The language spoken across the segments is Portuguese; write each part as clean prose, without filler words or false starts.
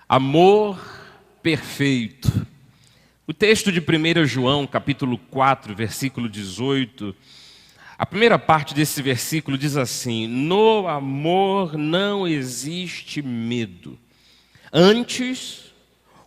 Amor perfeito. O texto de 1 João, capítulo 4, versículo 18, a primeira parte desse versículo diz assim: no amor não existe medo. Antes,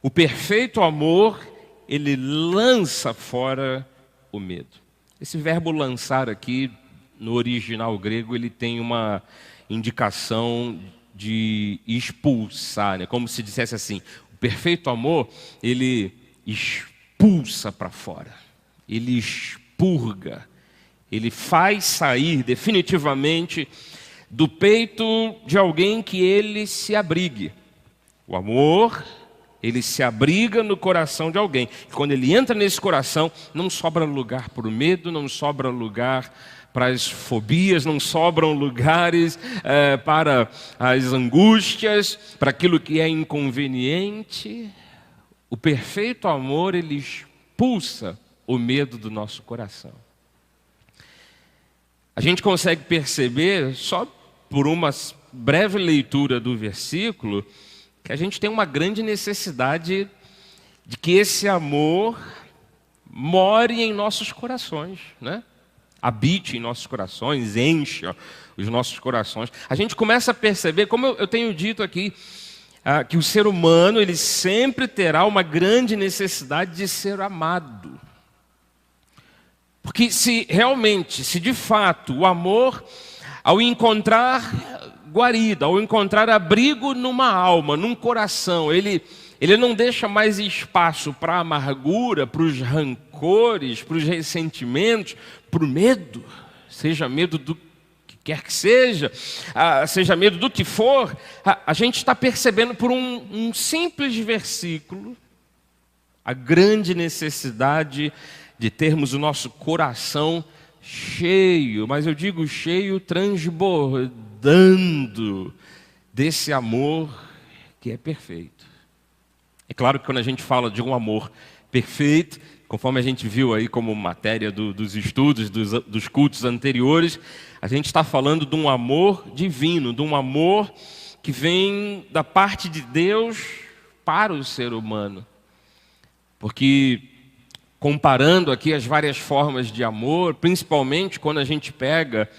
o perfeito amor, ele lança fora o medo. Esse verbo lançar aqui, no original grego, ele tem uma indicação de expulsar, né? Como se dissesse assim, o perfeito amor, ele expulsa para fora, ele expurga, ele faz sair definitivamente do peito de alguém que ele se abrigue. O amor, ele se abriga no coração de alguém. E quando ele entra nesse coração, não sobra lugar para o medo, não sobra lugar para as fobias, não sobram lugares para as angústias, para aquilo que é inconveniente. O perfeito amor, ele expulsa o medo do nosso coração. A gente consegue perceber, só por uma breve leitura do versículo, que a gente tem uma grande necessidade de que esse amor more em nossos corações, né? Habite em nossos corações, encha os nossos corações. A gente começa a perceber, como eu tenho dito aqui, que o ser humano ele sempre terá uma grande necessidade de ser amado. Porque se de fato o amor, ao encontrar guarida, ao encontrar abrigo numa alma, num coração, ele não deixa mais espaço para a amargura, para os rancores, para os ressentimentos, para o medo, seja medo do que quer que seja, seja medo do que for. A gente está percebendo por um simples versículo a grande necessidade de termos o nosso coração cheio, mas eu digo cheio, transbordando desse amor que é perfeito. É claro que quando a gente fala de um amor perfeito, conforme a gente viu aí como matéria dos estudos, dos cultos anteriores, a gente está falando de um amor divino, de um amor que vem da parte de Deus para o ser humano. Porque, comparando aqui as várias formas de amor, principalmente quando a gente pega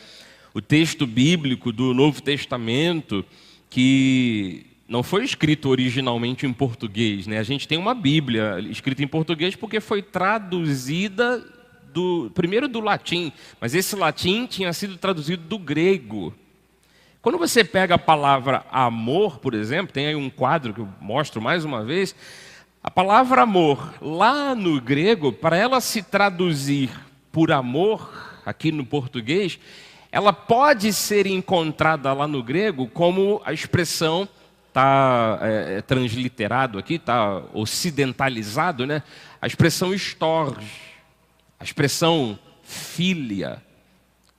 o texto bíblico do Novo Testamento, que não foi escrito originalmente em português, né? A gente tem uma Bíblia escrita em português porque foi traduzida primeiro do latim, mas esse latim tinha sido traduzido do grego. Quando você pega a palavra amor, por exemplo, tem aí um quadro que eu mostro mais uma vez, a palavra amor, lá no grego, para ela se traduzir por amor, aqui no português, ela pode ser encontrada lá no grego como a expressão, está transliterado aqui, está ocidentalizado, né? A expressão storge, a expressão filia.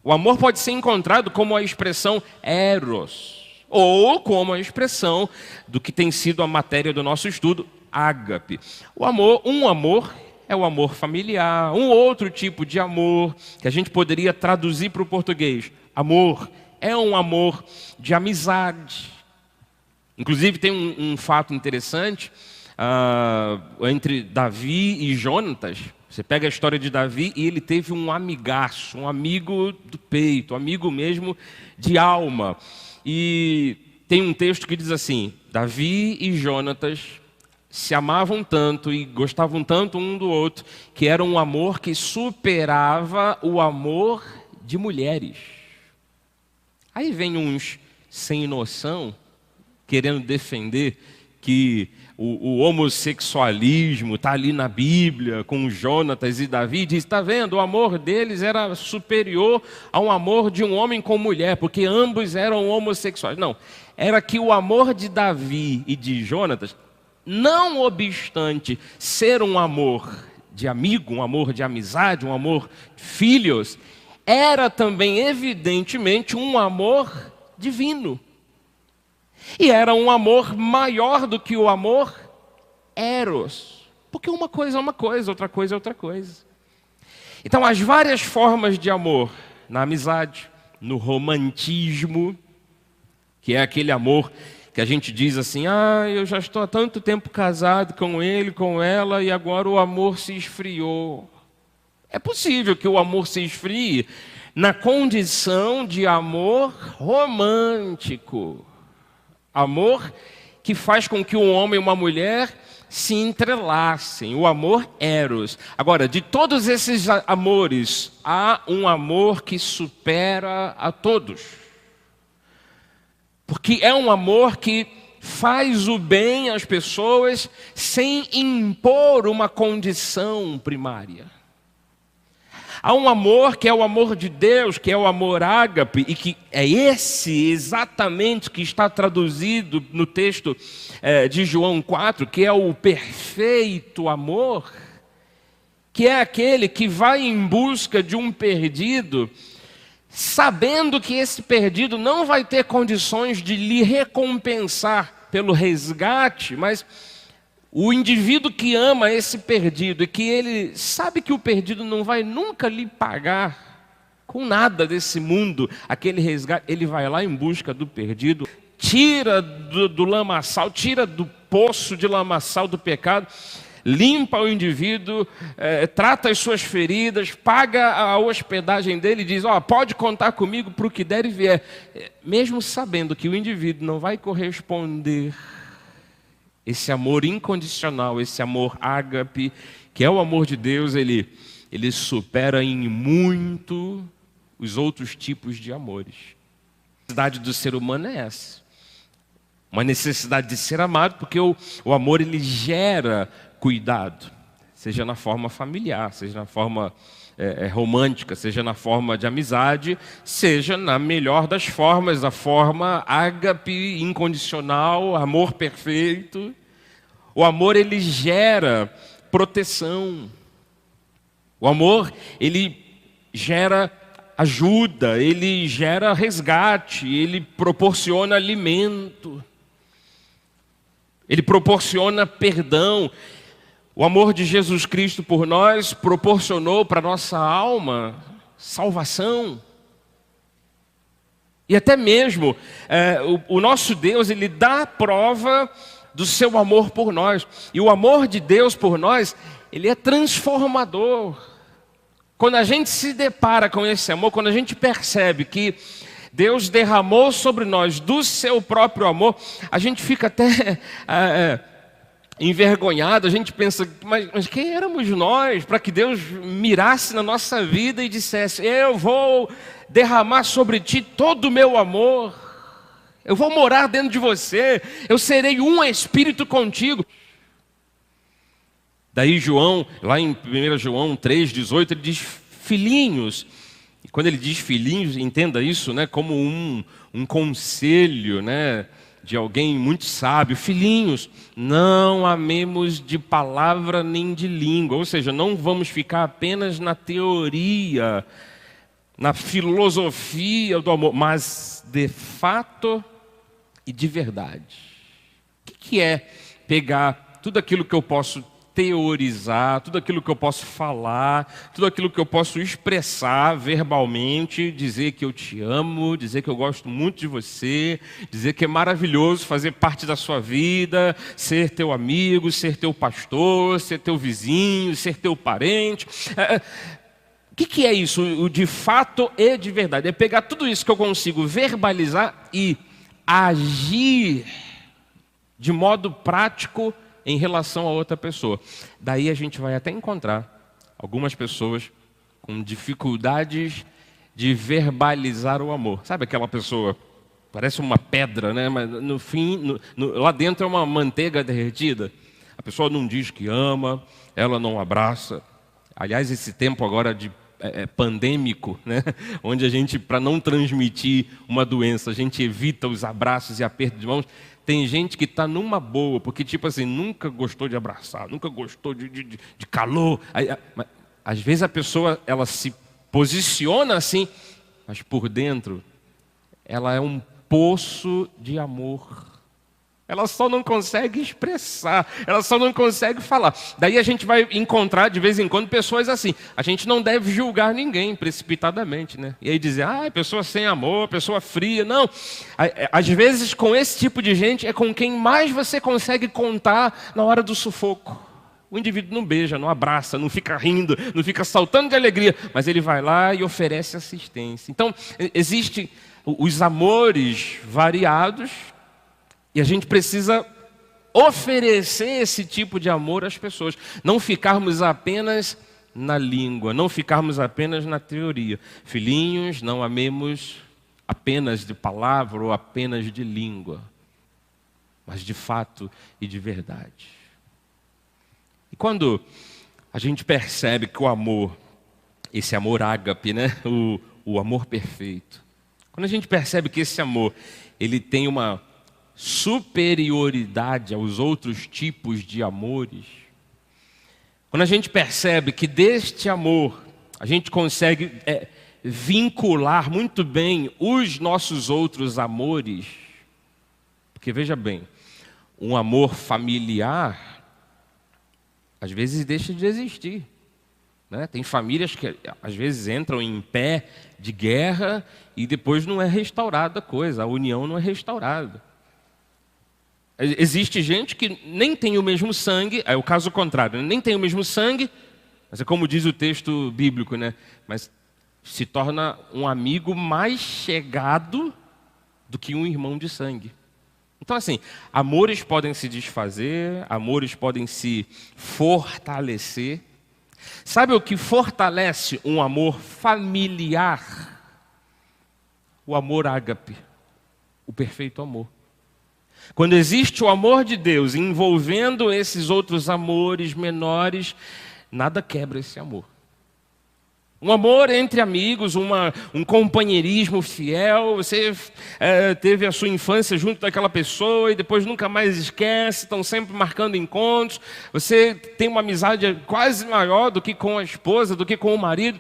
O amor pode ser encontrado como a expressão eros, ou como a expressão do que tem sido a matéria do nosso estudo, ágape. Um amor é o amor familiar, um outro tipo de amor que a gente poderia traduzir para o português. Amor é um amor de amizade. Inclusive tem um fato interessante entre Davi e Jonatas. Você pega a história de Davi e ele teve um amigaço, um amigo do peito, um amigo mesmo de alma. E tem um texto que diz assim: Davi e Jonatas se amavam tanto e gostavam tanto um do outro, que era um amor que superava o amor de mulheres. Aí vem uns sem noção, querendo defender que o homossexualismo está ali na Bíblia, com Jonatas e Davi, diz, está vendo, o amor deles era superior ao amor de um homem com mulher, porque ambos eram homossexuais. Não, era que o amor de Davi e de Jonatas, não obstante ser um amor de amigo, um amor de amizade, um amor de filhos, era também evidentemente um amor divino. E era um amor maior do que o amor eros. Porque uma coisa é uma coisa, outra coisa é outra coisa. Então, as várias formas de amor, na amizade, no romantismo, que é aquele amor que a gente diz assim, eu já estou há tanto tempo casado com ele, com ela, e agora o amor se esfriou. É possível que o amor se esfrie na condição de amor romântico. Amor que faz com que um homem e uma mulher se entrelacem, o amor eros. Agora, de todos esses amores, há um amor que supera a todos. Porque é um amor que faz o bem às pessoas sem impor uma condição primária. Há um amor que é o amor de Deus, que é o amor ágape, e que é esse exatamente que está traduzido no texto de João 4, que é o perfeito amor, que é aquele que vai em busca de um perdido, sabendo que esse perdido não vai ter condições de lhe recompensar pelo resgate, mas o indivíduo que ama esse perdido e que ele sabe que o perdido não vai nunca lhe pagar com nada desse mundo, aquele resgate, ele vai lá em busca do perdido, tira do lamaçal, tira do poço de lamaçal do pecado, limpa o indivíduo, trata as suas feridas, paga a hospedagem dele e diz, pode contar comigo para o que der e vier. Mesmo sabendo que o indivíduo não vai corresponder esse amor incondicional, esse amor ágape, que é o amor de Deus, ele supera em muito os outros tipos de amores. A necessidade do ser humano é essa. Uma necessidade de ser amado, porque o amor ele gera cuidado, seja na forma familiar, seja na forma romântica, seja na forma de amizade, seja na melhor das formas, a forma ágape, incondicional, amor perfeito. O amor ele gera proteção. O amor ele gera ajuda, ele gera resgate, ele proporciona alimento, ele proporciona perdão. O amor de Jesus Cristo por nós proporcionou para a nossa alma salvação. E até mesmo o nosso Deus, ele dá prova do seu amor por nós. E o amor de Deus por nós, ele é transformador. Quando a gente se depara com esse amor, quando a gente percebe que Deus derramou sobre nós do seu próprio amor, a gente fica até envergonhado, a gente pensa, mas quem éramos nós para que Deus mirasse na nossa vida e dissesse, eu vou derramar sobre ti todo o meu amor, eu vou morar dentro de você, eu serei um espírito contigo. Daí João, lá em 1 João 3,18, ele diz filhinhos. E quando ele diz filhinhos, entenda isso, né, como um conselho, né, de alguém muito sábio. Filhinhos, não amemos de palavra nem de língua. Ou seja, não vamos ficar apenas na teoria, na filosofia do amor, mas de fato e de verdade. O que é pegar tudo aquilo que eu posso teorizar, tudo aquilo que eu posso falar, tudo aquilo que eu posso expressar verbalmente, dizer que eu te amo, dizer que eu gosto muito de você, dizer que é maravilhoso fazer parte da sua vida, ser teu amigo, ser teu pastor, ser teu vizinho, ser teu parente. O que é isso? O de fato e de verdade. É pegar tudo isso que eu consigo verbalizar e agir de modo prático em relação a outra pessoa. Daí a gente vai até encontrar algumas pessoas com dificuldades de verbalizar o amor. Sabe aquela pessoa, parece uma pedra, né? Mas no fim, lá dentro é uma manteiga derretida. A pessoa não diz que ama, ela não abraça. Aliás, esse tempo agora de pandêmico, né? Onde a gente, para não transmitir uma doença, a gente evita os abraços e apertos de mãos. Tem gente que está numa boa, porque tipo assim, nunca gostou de abraçar, nunca gostou de calor. Às vezes a pessoa, ela se posiciona assim, mas por dentro, ela é um poço de amor. Ela só não consegue expressar, ela só não consegue falar. Daí a gente vai encontrar de vez em quando pessoas assim. A gente não deve julgar ninguém precipitadamente, né? E aí dizer, pessoa sem amor, pessoa fria. Não, às vezes com esse tipo de gente é com quem mais você consegue contar na hora do sufoco. O indivíduo não beija, não abraça, não fica rindo, não fica saltando de alegria, mas ele vai lá e oferece assistência. Então, existem os amores variados, e a gente precisa oferecer esse tipo de amor às pessoas. Não ficarmos apenas na língua, não ficarmos apenas na teoria. Filhinhos, não amemos apenas de palavra ou apenas de língua, mas de fato e de verdade. E quando a gente percebe que o amor, esse amor ágape, né? o amor perfeito, quando a gente percebe que esse amor, ele tem uma superioridade aos outros tipos de amores, quando a gente percebe que deste amor a gente consegue vincular muito bem os nossos outros amores, porque veja bem, um amor familiar às vezes deixa de existir, né? Tem famílias que às vezes entram em pé de guerra e depois não é restaurada a coisa, a união não é restaurada. Existe gente que nem tem o mesmo sangue, é o caso contrário, nem tem o mesmo sangue, mas é como diz o texto bíblico, né? Mas se torna um amigo mais chegado do que um irmão de sangue. Então assim, amores podem se desfazer, amores podem se fortalecer. Sabe o que fortalece um amor familiar? O amor ágape, o perfeito amor. Quando existe o amor de Deus envolvendo esses outros amores menores, nada quebra esse amor. Um amor entre amigos, um companheirismo fiel, você teve a sua infância junto daquela pessoa e depois nunca mais esquece, estão sempre marcando encontros, você tem uma amizade quase maior do que com a esposa, do que com o marido.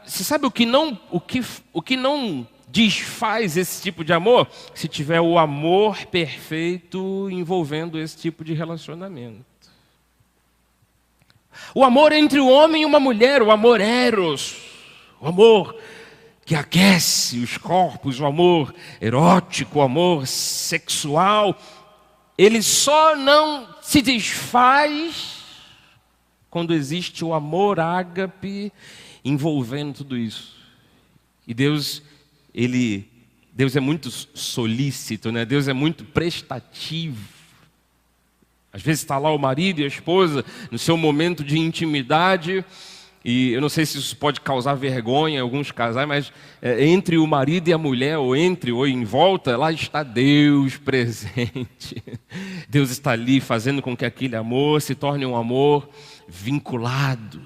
Você sabe o que não desfaz esse tipo de amor? Se tiver o amor perfeito envolvendo esse tipo de relacionamento. O amor entre o homem e uma mulher, o amor eros, o amor que aquece os corpos, o amor erótico, o amor sexual, ele só não se desfaz quando existe o amor ágape envolvendo tudo isso. E Deus é muito solícito, né? Deus é muito prestativo. Às vezes está lá o marido e a esposa no seu momento de intimidade, e eu não sei se isso pode causar vergonha em alguns casais, mas entre o marido e a mulher, ou em volta, lá está Deus presente. Deus está ali fazendo com que aquele amor se torne um amor vinculado,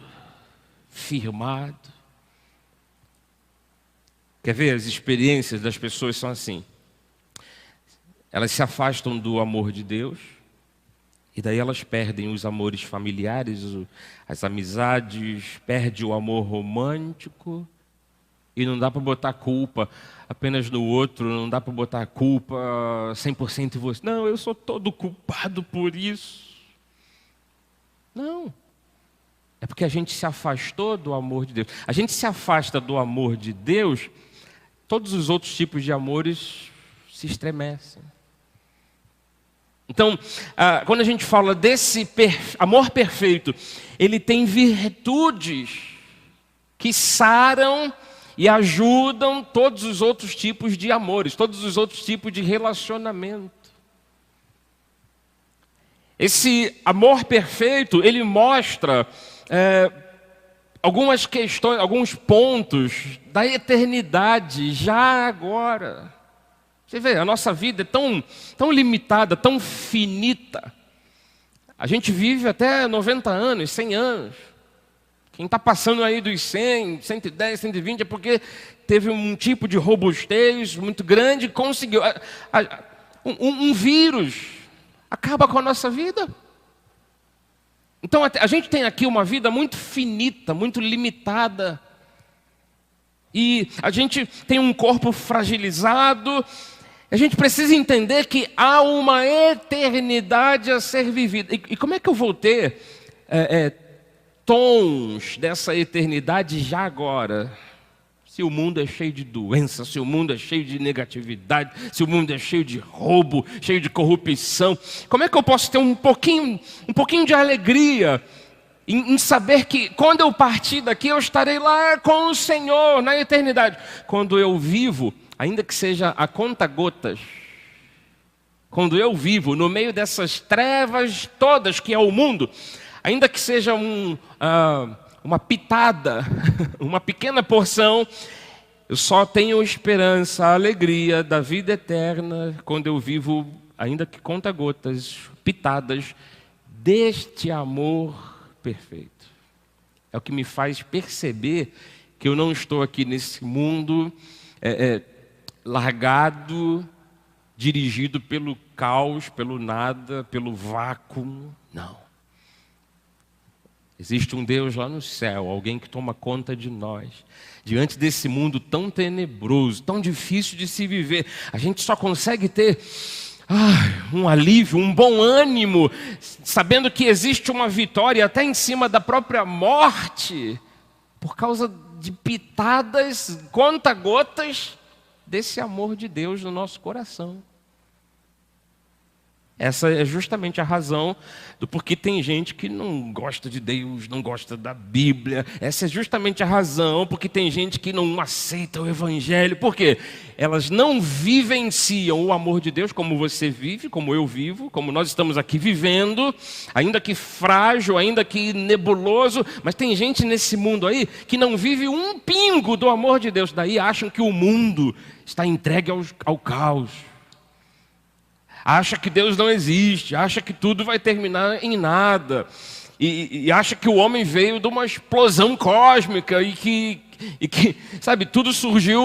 firmado. Quer ver? As experiências das pessoas são assim. Elas se afastam do amor de Deus, e daí elas perdem os amores familiares, as amizades, perde o amor romântico, e não dá para botar culpa apenas no outro, não dá para botar culpa 100% em você. Não, eu sou todo culpado por isso. Não. É porque a gente se afastou do amor de Deus. A gente se afasta do amor de Deus, todos os outros tipos de amores se estremecem. Então, quando a gente fala desse amor perfeito, ele tem virtudes que saram e ajudam todos os outros tipos de amores, todos os outros tipos de relacionamento. Esse amor perfeito, ele mostra algumas questões, alguns pontos da eternidade, já agora. Você vê, a nossa vida é tão limitada, tão finita. A gente vive até 90 anos, 100 anos. Quem está passando aí dos 100, 110, 120 é porque teve um tipo de robustez muito grande e conseguiu. Um vírus acaba com a nossa vida. Então a gente tem aqui uma vida muito finita, muito limitada. E a gente tem um corpo fragilizado. A gente precisa entender que há uma eternidade a ser vivida. E como é que eu vou ter tons dessa eternidade já agora? Se o mundo é cheio de doença, se o mundo é cheio de negatividade, se o mundo é cheio de roubo, cheio de corrupção, como é que eu posso ter um pouquinho de alegria em saber que quando eu partir daqui eu estarei lá com o Senhor na eternidade? Quando eu vivo, ainda que seja a conta-gotas, quando eu vivo no meio dessas trevas todas que é o mundo, ainda que seja uma pitada, uma pequena porção, eu só tenho esperança, a alegria da vida eterna quando eu vivo, ainda que conta-gotas, pitadas, deste amor perfeito. É o que me faz perceber que eu não estou aqui nesse mundo largado, dirigido pelo caos, pelo nada, pelo vácuo. Não. Existe um Deus lá no céu, alguém que toma conta de nós. Diante desse mundo tão tenebroso, tão difícil de se viver, a gente só consegue ter um alívio, um bom ânimo, sabendo que existe uma vitória até em cima da própria morte, por causa de pitadas, conta-gotas desse amor de Deus no nosso coração. Essa é justamente a razão do porquê tem gente que não gosta de Deus, não gosta da Bíblia. Essa é justamente a razão porque tem gente que não aceita o Evangelho. Por quê? Elas não vivenciam o amor de Deus como você vive, como eu vivo, como nós estamos aqui vivendo, ainda que frágil, ainda que nebuloso. Mas tem gente nesse mundo aí que não vive um pingo do amor de Deus. Daí acham que o mundo está entregue ao caos. Acha que Deus não existe, acha que tudo vai terminar em nada, e acha que o homem veio de uma explosão cósmica e que, sabe, tudo surgiu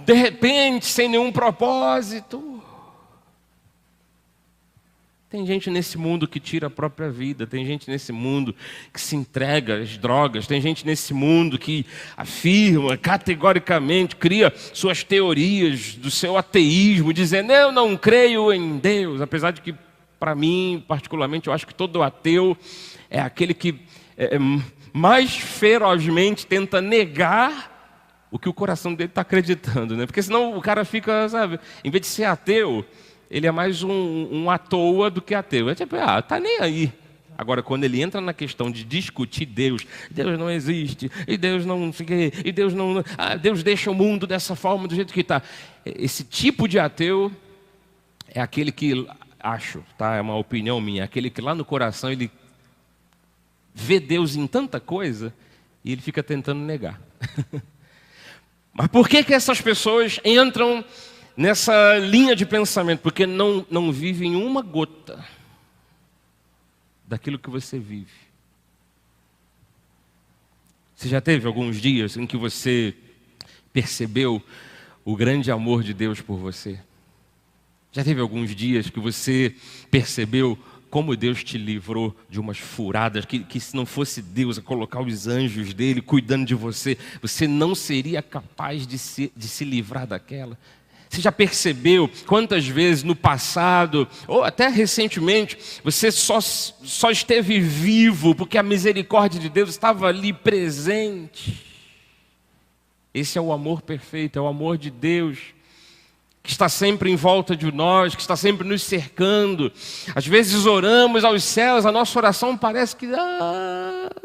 de repente, sem nenhum propósito. Tem gente nesse mundo que tira a própria vida, tem gente nesse mundo que se entrega às drogas, tem gente nesse mundo que afirma categoricamente, cria suas teorias do seu ateísmo, dizendo, eu não creio em Deus, apesar de que, para mim, particularmente, eu acho que todo ateu é aquele que mais ferozmente tenta negar o que o coração dele está acreditando, né? Porque senão o cara fica, sabe, em vez de ser ateu, ele é mais um à toa do que ateu. É tipo, tá nem aí. Agora, quando ele entra na questão de discutir Deus não existe, e Deus não sei o quê, e Deus não... Deus deixa o mundo dessa forma, do jeito que está. Esse tipo de ateu é aquele que, acho, tá? É uma opinião minha, aquele que lá no coração ele vê Deus em tanta coisa e ele fica tentando negar. Mas por que essas pessoas entram nessa linha de pensamento? Porque não vivem uma gota daquilo que você vive. Você já teve alguns dias em que você percebeu o grande amor de Deus por você? Já teve alguns dias que você percebeu como Deus te livrou de umas furadas, que se não fosse Deus a colocar os anjos dele cuidando de você, você não seria capaz de se livrar daquela? Você já percebeu quantas vezes no passado, ou até recentemente, você só esteve vivo porque a misericórdia de Deus estava ali presente? Esse é o amor perfeito, é o amor de Deus, que está sempre em volta de nós, que está sempre nos cercando. Às vezes oramos aos céus, a nossa oração parece que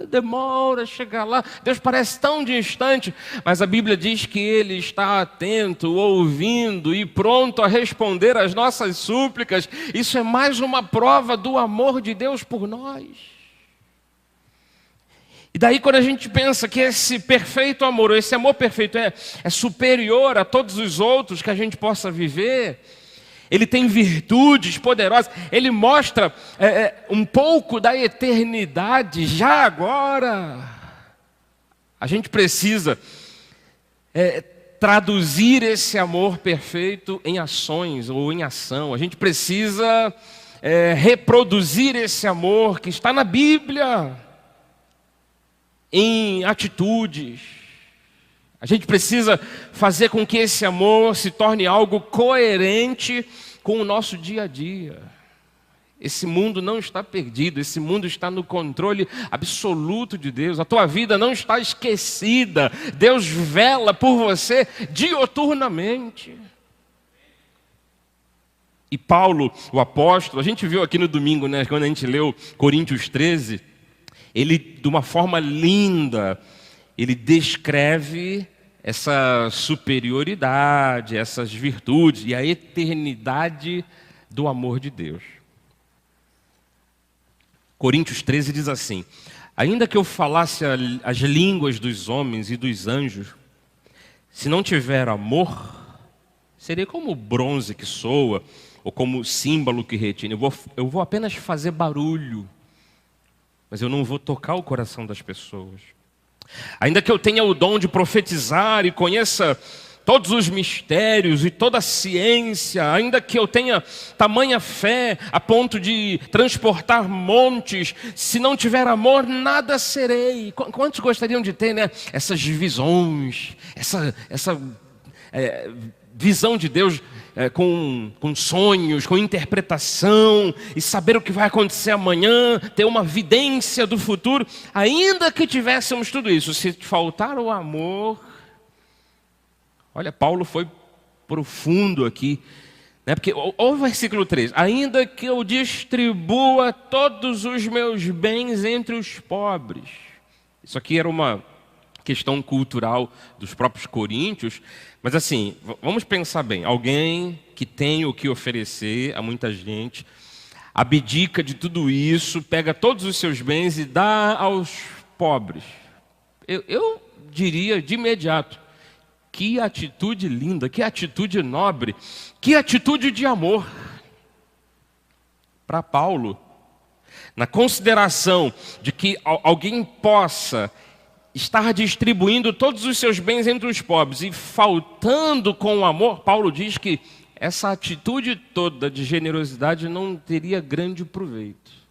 demora a chegar lá. Deus parece tão distante, mas a Bíblia diz que Ele está atento, ouvindo e pronto a responder às nossas súplicas. Isso é mais uma prova do amor de Deus por nós. E daí quando a gente pensa que esse perfeito amor, esse amor perfeito é superior a todos os outros que a gente possa viver, ele tem virtudes poderosas, ele mostra um pouco da eternidade já agora. A gente precisa traduzir esse amor perfeito em ações ou em ação. A gente precisa reproduzir esse amor que está na Bíblia em atitudes. A gente precisa fazer com que esse amor se torne algo coerente com o nosso dia a dia. Esse mundo não está perdido, esse mundo está no controle absoluto de Deus. A tua vida não está esquecida. Deus vela por você dioturnamente. E Paulo, o apóstolo, a gente viu aqui no domingo, né, quando a gente leu Coríntios 13, ele, de uma forma linda, ele descreve essa superioridade, essas virtudes e a eternidade do amor de Deus. Coríntios 13 diz assim: ainda que eu falasse as línguas dos homens e dos anjos, se não tiver amor, serei como o bronze que soa, ou como o símbolo que retine. Eu vou apenas fazer barulho, mas eu não vou tocar o coração das pessoas. Ainda que eu tenha o dom de profetizar e conheça todos os mistérios e toda a ciência, ainda que eu tenha tamanha fé a ponto de transportar montes, se não tiver amor, nada serei. Quantos gostariam de ter, né, essas visões, essa visão de Deus com sonhos, com interpretação, e saber o que vai acontecer amanhã, ter uma vidência do futuro? Ainda que tivéssemos tudo isso, se faltar o amor... Olha, Paulo foi profundo aqui, né? Porque, olha o versículo 3, ainda que eu distribua todos os meus bens entre os pobres. Isso aqui era uma questão cultural dos próprios coríntios, mas assim, vamos pensar bem, alguém que tem o que oferecer a muita gente, abdica de tudo isso, pega todos os seus bens e dá aos pobres. Eu diria de imediato, que atitude linda, que atitude nobre, que atitude de amor. Para Paulo, na consideração de que alguém possa estar distribuindo todos os seus bens entre os pobres e faltando com o amor, Paulo diz que essa atitude toda de generosidade não teria grande proveito.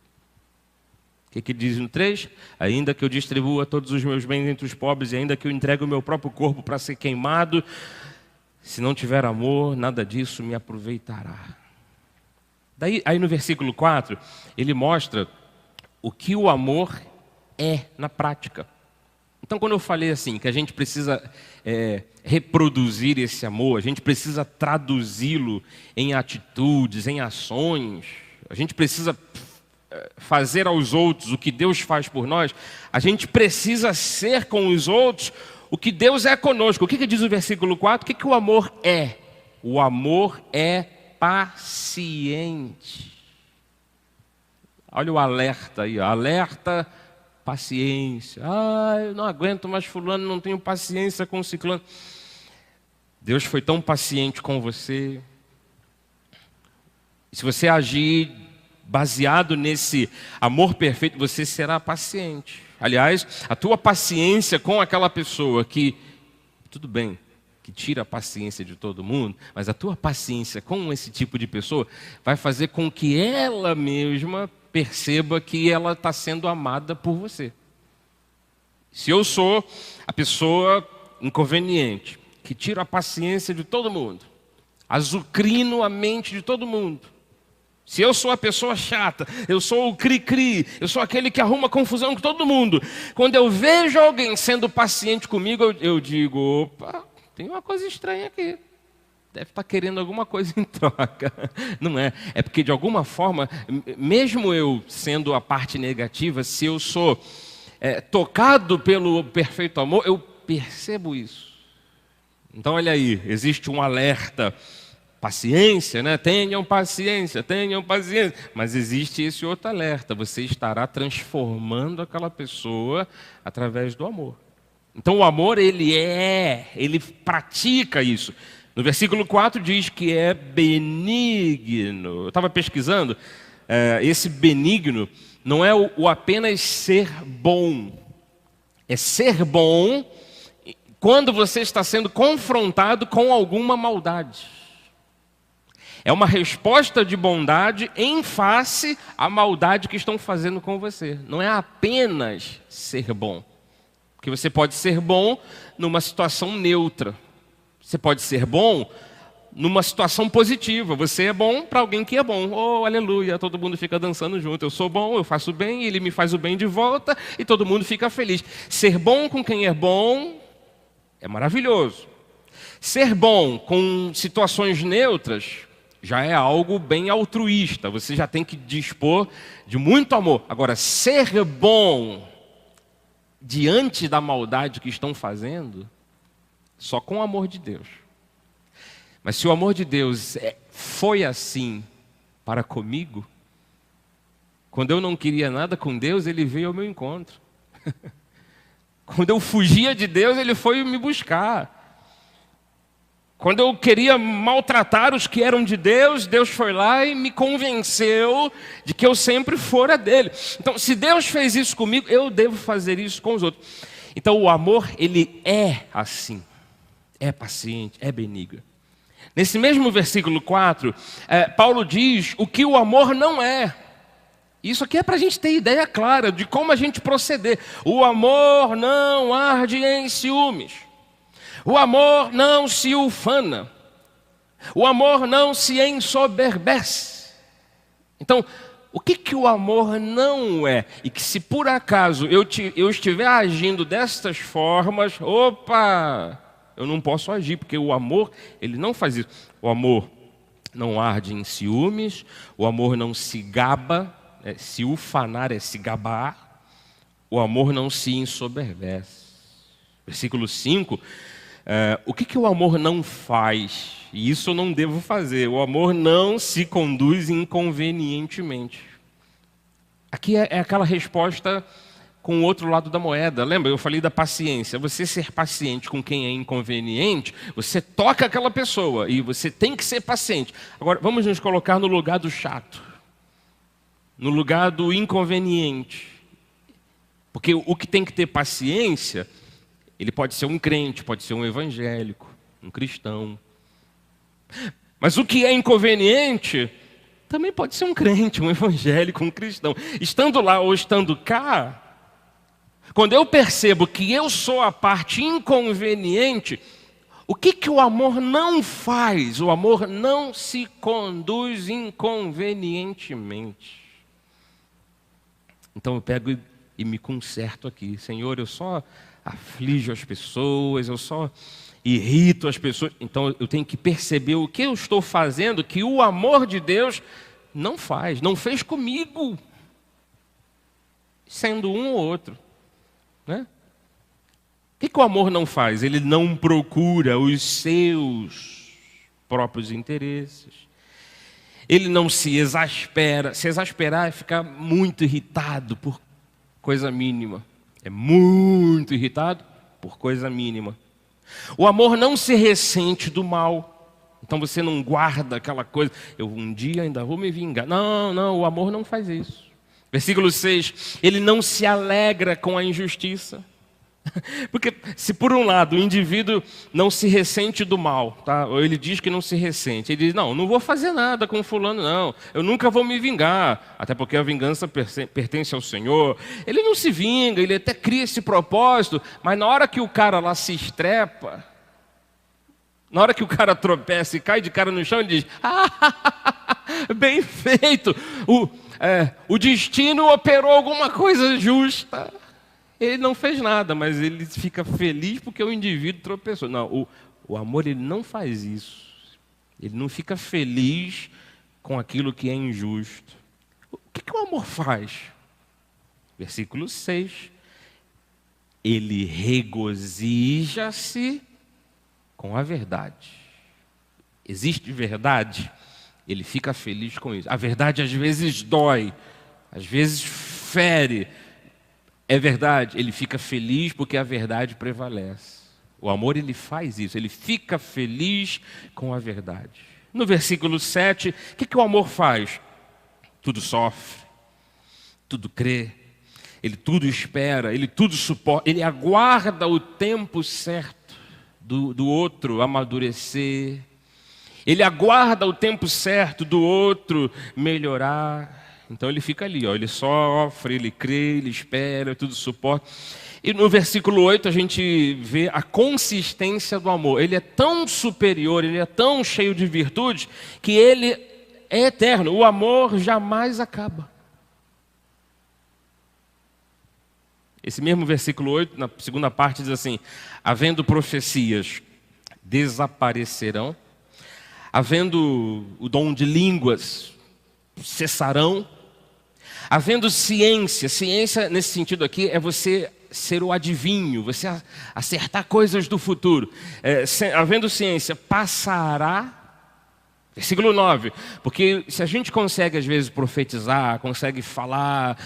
O que diz no 3? Ainda que eu distribua todos os meus bens entre os pobres e ainda que eu entregue o meu próprio corpo para ser queimado, se não tiver amor, nada disso me aproveitará. Aí no versículo 4, ele mostra o que o amor é na prática. Então, quando eu falei assim, que a gente precisa reproduzir esse amor, a gente precisa traduzi-lo em atitudes, em ações, a gente precisa fazer aos outros o que Deus faz por nós, a gente precisa ser com os outros o que Deus é conosco. O que diz o versículo 4? O que o amor é? O amor é paciente. Olha o alerta aí, alerta, paciência. Eu não aguento mais fulano, não tenho paciência com ciclano. Deus foi tão paciente com você. E se você agir baseado nesse amor perfeito, você será paciente. Aliás, a tua paciência com aquela pessoa que, tudo bem, que tira a paciência de todo mundo, mas a tua paciência com esse tipo de pessoa vai fazer com que ela mesma perceba que ela está sendo amada por você. Se eu sou a pessoa inconveniente, que tira a paciência de todo mundo, azucrino a mente de todo mundo, se eu sou a pessoa chata, eu sou o cri-cri, eu sou aquele que arruma confusão com todo mundo, quando eu vejo alguém sendo paciente comigo, eu digo, opa, tem uma coisa estranha aqui. Deve estar querendo alguma coisa em troca. Não é? É porque de alguma forma, mesmo eu sendo a parte negativa, se eu sou tocado pelo perfeito amor, eu percebo isso. Então olha aí, existe um alerta. Paciência, né? Tenham paciência. Mas existe esse outro alerta. Você estará transformando aquela pessoa através do amor. Então o amor, ele pratica isso. No versículo 4 diz que é benigno. Eu estava pesquisando, esse benigno não é o apenas ser bom. É ser bom quando você está sendo confrontado com alguma maldade. É uma resposta de bondade em face à maldade que estão fazendo com você. Não é apenas ser bom. Porque você pode ser bom numa situação neutra. Você pode ser bom numa situação positiva. Você é bom para alguém que é bom. Oh, aleluia, todo mundo fica dançando junto. Eu sou bom, eu faço bem, ele me faz o bem de volta e todo mundo fica feliz. Ser bom com quem é bom é maravilhoso. Ser bom com situações neutras já é algo bem altruísta. Você já tem que dispor de muito amor. Agora, ser bom diante da maldade que estão fazendo, só com o amor de Deus. Mas se o amor de Deus foi assim para comigo, quando eu não queria nada com Deus, Ele veio ao meu encontro. Quando eu fugia de Deus, Ele foi me buscar. Quando eu queria maltratar os que eram de Deus, Deus foi lá e me convenceu de que eu sempre fora dele. Então, se Deus fez isso comigo, eu devo fazer isso com os outros. Então, o amor, ele é assim. É paciente, é benigno. Nesse mesmo versículo 4, Paulo diz o que o amor não é. Isso aqui é para a gente ter ideia clara de como a gente proceder. O amor não arde em ciúmes. O amor não se ufana. O amor não se ensoberbece. Então, o que o amor não é? E que se por acaso eu estiver agindo destas formas, eu não posso agir, porque o amor, ele não faz isso. O amor não arde em ciúmes, o amor não se gaba, se ufanar é se gabar, o amor não se ensoberbece. Versículo 5, o que o amor não faz? E isso eu não devo fazer. O amor não se conduz inconvenientemente. Aqui é aquela resposta com o outro lado da moeda. Lembra, eu falei da paciência. Você ser paciente com quem é inconveniente, você toca aquela pessoa e você tem que ser paciente. Agora, vamos nos colocar no lugar do chato, no lugar do inconveniente. Porque o que tem que ter paciência, ele pode ser um crente, pode ser um evangélico, um cristão. Mas o que é inconveniente também pode ser um crente, um evangélico, um cristão. Estando lá ou estando cá, quando eu percebo que eu sou a parte inconveniente, o que o amor não faz? O amor não se conduz inconvenientemente. Então eu pego e me conserto aqui. Senhor, eu só aflijo as pessoas, eu só irrito as pessoas. Então eu tenho que perceber o que eu estou fazendo que o amor de Deus não faz, não fez comigo, sendo um ou outro, né? O que o amor não faz? Ele não procura os seus próprios interesses. Ele não se exaspera. Se exasperar é ficar muito irritado por coisa mínima. É muito irritado por coisa mínima. O amor não se ressente do mal. Então você não guarda aquela coisa, eu um dia ainda vou me vingar. Não, o amor não faz isso. Versículo 6, ele não se alegra com a injustiça. Porque se por um lado o indivíduo não se ressente do mal, tá? Ou ele diz que não se ressente, ele diz, não vou fazer nada com fulano não, eu nunca vou me vingar, até porque a vingança pertence ao Senhor. Ele não se vinga, ele até cria esse propósito, mas na hora que o cara lá se estrepa, na hora que o cara tropeça e cai de cara no chão, ele diz, bem feito, o destino operou alguma coisa justa. Ele não fez nada, mas ele fica feliz porque o indivíduo tropeçou. Não, o amor, ele não faz isso. Ele não fica feliz com aquilo que é injusto. O que o amor faz? Versículo 6. Ele regozija-se com a verdade. Existe verdade? Ele fica feliz com isso. A verdade às vezes dói, às vezes fere. É verdade, ele fica feliz porque a verdade prevalece. O amor, ele faz isso, ele fica feliz com a verdade. No versículo 7, o que o amor faz? Tudo sofre, tudo crê, ele tudo espera, ele tudo suporta, ele aguarda o tempo certo do outro amadurecer, ele aguarda o tempo certo do outro melhorar. Então ele fica ali, ó, ele sofre, ele crê, ele espera, tudo suporta. E no versículo 8 a gente vê a consistência do amor. Ele é tão superior, ele é tão cheio de virtudes, que ele é eterno. O amor jamais acaba. Esse mesmo versículo 8, na segunda parte, diz assim: havendo profecias, desaparecerão. Havendo o dom de línguas, cessarão. Havendo ciência, ciência nesse sentido aqui é você ser o adivinho, você acertar coisas do futuro. Havendo ciência, passará. Versículo 9, porque se a gente consegue às vezes profetizar, consegue falar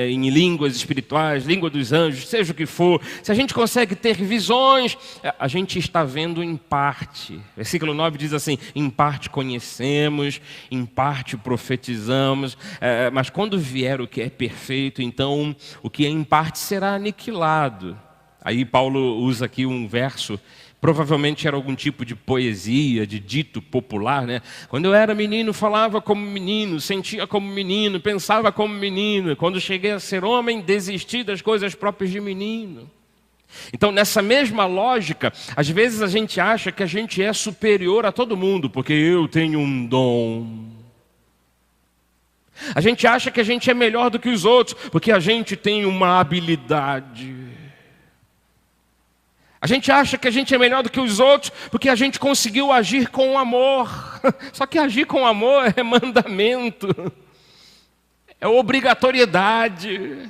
em línguas espirituais, língua dos anjos, seja o que for, se a gente consegue ter visões, a gente está vendo em parte. Versículo 9 diz assim: em parte conhecemos, em parte profetizamos, mas quando vier o que é perfeito, então o que é em parte será aniquilado. Aí Paulo usa aqui um verso. Provavelmente era algum tipo de poesia, de dito popular, né? Quando eu era menino, falava como menino, sentia como menino, pensava como menino. Quando cheguei a ser homem, desisti das coisas próprias de menino. Então, nessa mesma lógica, às vezes a gente acha que a gente é superior a todo mundo, porque eu tenho um dom. A gente acha que a gente é melhor do que os outros, porque a gente tem uma habilidade. A gente acha que a gente é melhor do que os outros porque a gente conseguiu agir com amor. Só que agir com amor é mandamento, é obrigatoriedade.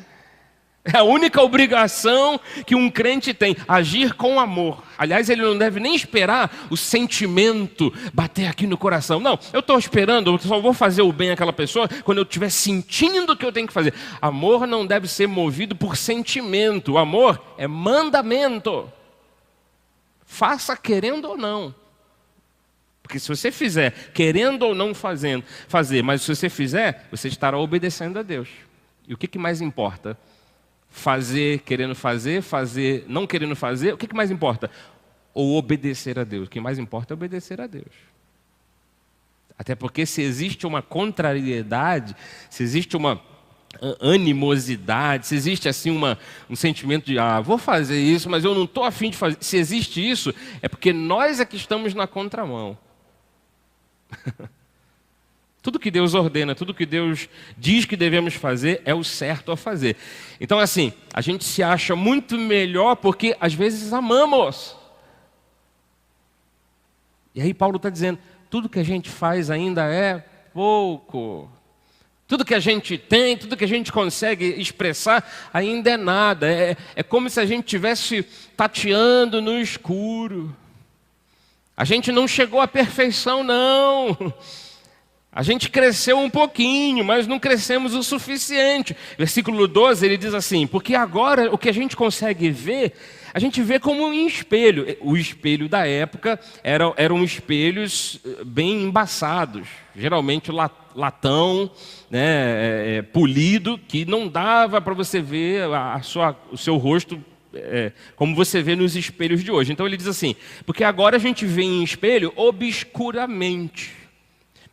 É a única obrigação que um crente tem, agir com amor. Aliás, ele não deve nem esperar o sentimento bater aqui no coração. Não, eu estou esperando, eu só vou fazer o bem àquela pessoa quando eu estiver sentindo o que eu tenho que fazer. Amor não deve ser movido por sentimento. O amor é mandamento. Faça querendo ou não. Porque se você fizer querendo ou não fazer, mas se você fizer, você estará obedecendo a Deus. E o que mais importa? Fazer querendo fazer não querendo fazer, o que mais importa? Ou obedecer a Deus. O que mais importa é obedecer a Deus. Até porque se existe uma contrariedade, se existe uma animosidade, se existe assim um sentimento de vou fazer isso, mas eu não estou a fim de fazer. Se existe isso, é porque nós é que estamos na contramão. Tudo que Deus ordena, tudo que Deus diz que devemos fazer é o certo a fazer. Então assim, a gente se acha muito melhor porque às vezes amamos. E aí Paulo está dizendo, tudo que a gente faz ainda é pouco. Tudo que a gente tem, tudo que a gente consegue expressar ainda é nada. É como se a gente estivesse tateando no escuro. A gente não chegou à perfeição, não. A gente cresceu um pouquinho, mas não crescemos o suficiente. Versículo 12, ele diz assim, porque agora o que a gente consegue ver, a gente vê como um espelho. O espelho da época eram espelhos bem embaçados, geralmente latão, né, polido, que não dava para você ver o seu rosto como você vê nos espelhos de hoje. Então ele diz assim, porque agora a gente vê em espelho obscuramente,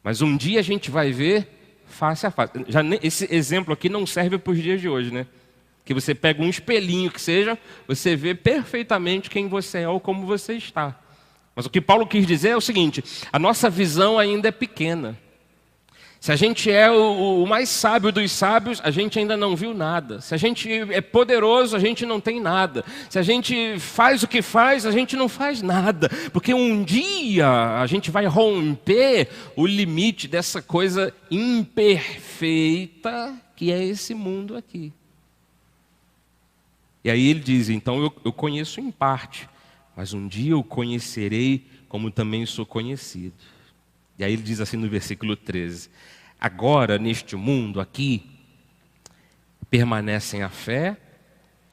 mas um dia a gente vai ver face a face. Esse exemplo aqui não serve para os dias de hoje, né? Que você pega um espelhinho que seja, você vê perfeitamente quem você é ou como você está. Mas o que Paulo quis dizer é o seguinte, a nossa visão ainda é pequena. Se a gente é o mais sábio dos sábios, a gente ainda não viu nada. Se a gente é poderoso, a gente não tem nada. Se a gente faz o que faz, a gente não faz nada. Porque um dia a gente vai romper o limite dessa coisa imperfeita que é esse mundo aqui. E aí ele diz, então eu conheço em parte, mas um dia eu conhecerei como também sou conhecido. E aí ele diz assim no versículo 13, agora neste mundo aqui, permanecem a fé,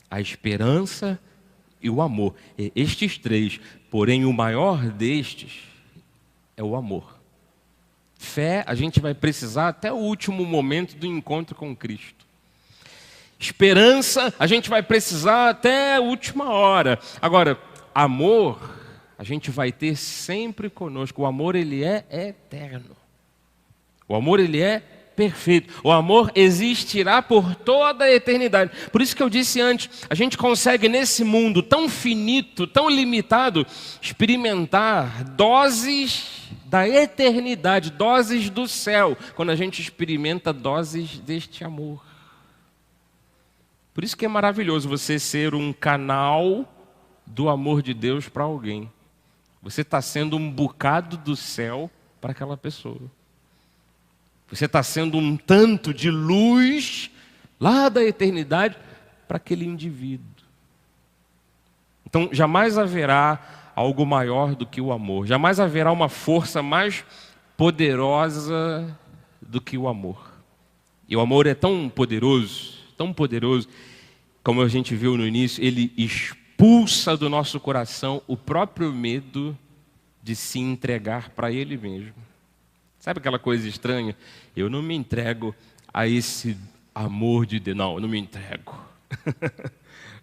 a esperança e o amor. Estes três, porém o maior destes é o amor. Fé a gente vai precisar até o último momento do encontro com Cristo. Esperança a gente vai precisar até a última hora. Agora, amor a gente vai ter sempre conosco. O amor ele é eterno. O amor ele é perfeito. O amor existirá por toda a eternidade. Por isso que eu disse antes, a gente consegue nesse mundo tão finito, tão limitado, experimentar doses da eternidade, doses do céu, quando a gente experimenta doses deste amor. Por isso que é maravilhoso você ser um canal do amor de Deus para alguém. Você está sendo um bocado do céu para aquela pessoa. Você está sendo um tanto de luz lá da eternidade para aquele indivíduo. Então, jamais haverá algo maior do que o amor. Jamais haverá uma força mais poderosa do que o amor. E o amor é tão poderoso, como a gente viu no início, ele expulsa do nosso coração o próprio medo de se entregar para ele mesmo. Sabe aquela coisa estranha? Eu não me entrego a esse amor de Deus. Não, eu não me entrego.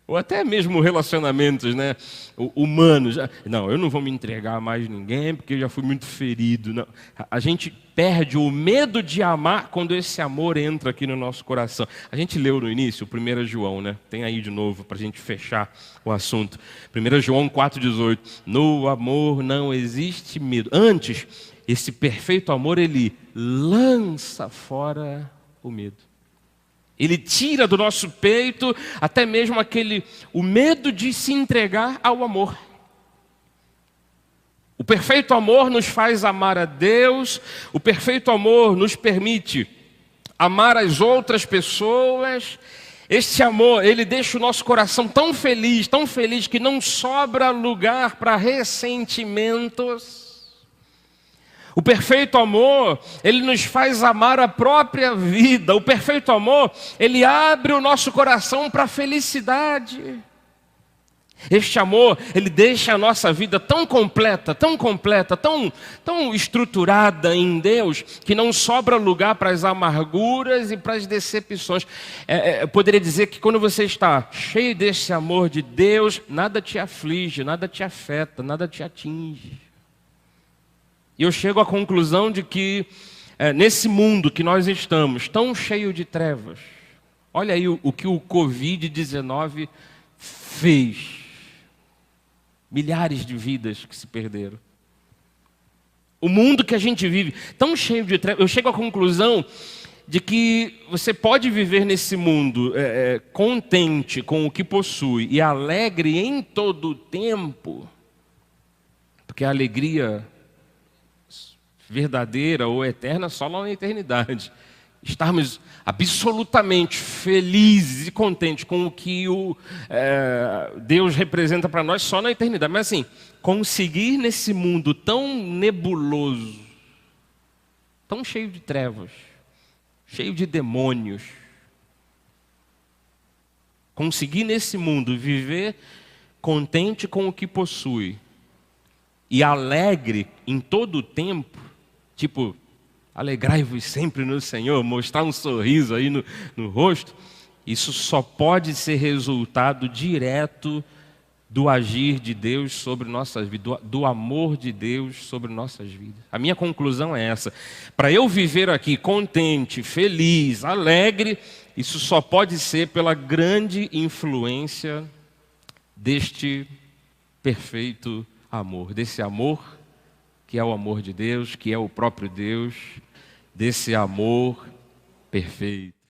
Ou até mesmo relacionamentos, né, humanos. Não, eu não vou me entregar a mais ninguém porque eu já fui muito ferido. Não. A gente perde o medo de amar quando esse amor entra aqui no nosso coração. A gente leu no início, o 1 João, né? Tem aí de novo para a gente fechar o assunto. 1 João 4,18. No amor não existe medo. Antes, esse perfeito amor, ele lança fora o medo. Ele tira do nosso peito até mesmo o medo de se entregar ao amor. O perfeito amor nos faz amar a Deus, o perfeito amor nos permite amar as outras pessoas. Este amor, ele deixa o nosso coração tão feliz que não sobra lugar para ressentimentos. O perfeito amor, ele nos faz amar a própria vida. O perfeito amor, ele abre o nosso coração para a felicidade. Este amor, ele deixa a nossa vida tão completa, tão estruturada em Deus, que não sobra lugar para as amarguras e para as decepções. Eu poderia dizer que quando você está cheio desse amor de Deus, nada te aflige, nada te afeta, nada te atinge. E eu chego à conclusão de que nesse mundo que nós estamos, tão cheio de trevas, olha aí o que o Covid-19 fez. Milhares de vidas que se perderam. O mundo que a gente vive, tão cheio de trevas, eu chego à conclusão de que você pode viver nesse mundo contente com o que possui e alegre em todo o tempo, porque a alegria verdadeira ou eterna só lá na eternidade. Estarmos absolutamente felizes e contentes com o que Deus representa para nós só na eternidade. Mas assim, conseguir nesse mundo tão nebuloso, tão cheio de trevas, cheio de demônios, conseguir nesse mundo viver contente com o que possui e alegre em todo o tempo, tipo, alegrai-vos sempre no Senhor, mostrar um sorriso aí no rosto, isso só pode ser resultado direto do agir de Deus sobre nossas vidas, do amor de Deus sobre nossas vidas. A minha conclusão é essa: para eu viver aqui contente, feliz, alegre, isso só pode ser pela grande influência deste perfeito amor, desse amor que é o amor de Deus, que é o próprio Deus, desse amor perfeito.